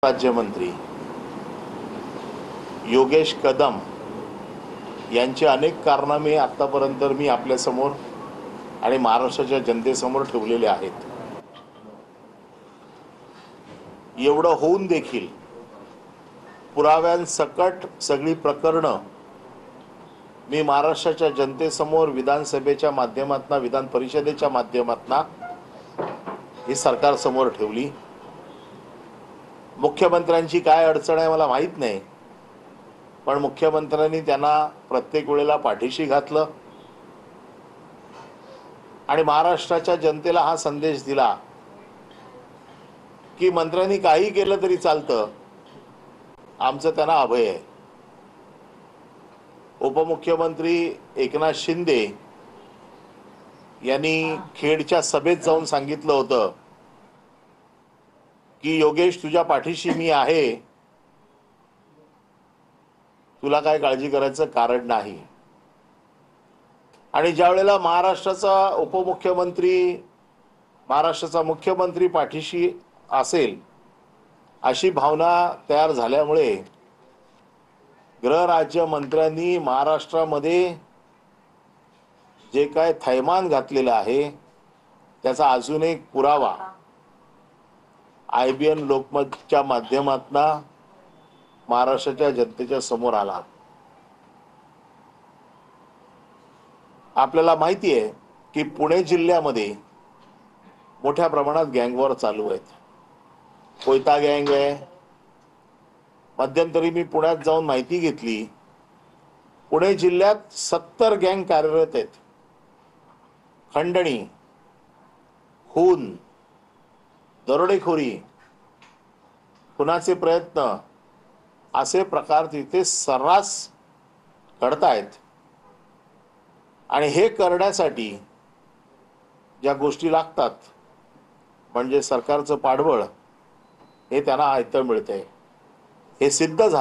राज्यमंत्री योगेश कदम यांचे अनेक कारनामे आतापर्यंत मी आपल्या समोर आणि महाराष्ट्राच्या जनतेसमोर ठेवलेले आहेत। एवढं होऊन देखील पुराव्यांसकट सगळी प्रकरणं मी महाराष्ट्राच्या जनतेसमोर विधानसभेच्या माध्यमातून विधान परिषदेच्या माध्यमातून ही सरकार समोर ठेवली। मुख्यमंत्र्यांची काय अडचण आहे मला माहित नाही, पण मुख्यमंत्र्यांनी त्यांना प्रत्येक वेळेला पाठीशी घातलं आणि महाराष्ट्राच्या जनतेला हा संदेश दिला की मंत्र्यांनी काही केलं तरी चालतं, आमचं त्यांना अभय आहे। उपमुख्यमंत्री एकनाथ शिंदे यांनी खेडच्या सभेत जाऊन सांगितलं होतं की योगेश तुझ्या पाठीशी मी आहे, तुला काय काळजी करायचं कारण नाही। आणि ज्या वेळेला महाराष्ट्राचा मुख्यमंत्री पाठीशी असेल अशी भावना तयार झाल्यामुळे गृहराज्य मंत्र्यांनी महाराष्ट्रामध्ये जे काय थैमान घातलेलं आहे त्याचा अजून एक पुरावा IBN लोकमतच्या माध्यमातून महाराष्ट्राच्या जनतेच्या समोर आला। आपल्याला माहिती आहे की पुणे जिल्ह्यामध्ये मोठ्या प्रमाणात गँगवॉर चालू आहेत। कोयता गँग आहे। मध्यंतरी मी पुण्यात जाऊन माहिती घेतली, पुणे जिल्ह्यात 70 गँग कार्यरत आहेत। खंडणी, खून, दरोडेखोरी, खुनाचे प्रयत्न असे प्रकार तिथे सर्रास घडतायत। आणि हे करण्यासाठी ज्या गोष्टी लागतात म्हणजे सरकारचं पाठबळ हे त्यांना आयतं मिळतंय, हे सिद्ध झालं।